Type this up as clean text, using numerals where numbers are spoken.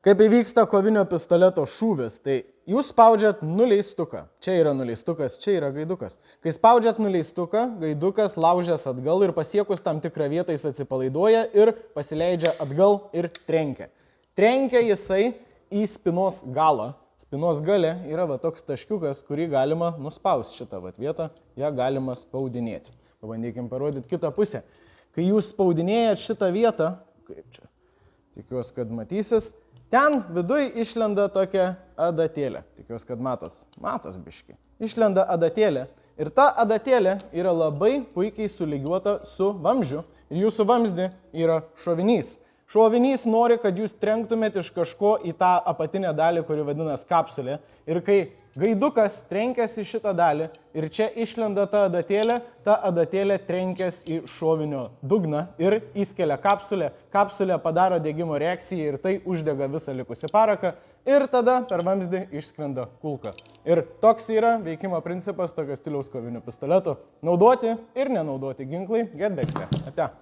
Kaip įvyksta kovinio pistoleto šūvis, tai jūs spaudžiat nuleistuką. Čia yra nuleistukas, čia yra gaidukas. Kai spaudžiat nuleistuką, gaidukas laužęs atgal ir pasiekus tam tikrą vietą jis atsipalaiduoja ir pasileidžia atgal ir trenkia. Trenkia jisai į spinos galą. Spinos gale yra toks taškiukas, kurį galima nuspausti šitą vietą, ją galima spaudinėti. Pabandykim parodyti kitą pusę. Kai jūs spaudinėjat šitą vietą, kaip čia, tikiuosi, kad matysis, ten viduj išlenda tokia adatėlė. Tikiuosi, kad matos biški. Išlenda adatėlė ir ta adatėlė yra labai puikiai sulygiuota su vamzdžiu ir jūsų vamzdį yra šovinys. Šovinys nori, kad jūs trenktumėt iš kažko į tą apatinę dalį, kuri vadinas kapsulė. Ir kai gaidukas trenkėsi šitą dalį ir čia išlenda ta adatėlė trenkės į šovinio dugną ir įskelia kapsulę. Kapsulė padaro degimo reakciją ir tai uždega visą likusį paraką ir tada per vamzdį išskrenda kulka. Ir toks yra veikimo principas tokio stiliaus kovinių pistoletų. Naudoti ir nenaudoti ginklai Getbackse. Ate.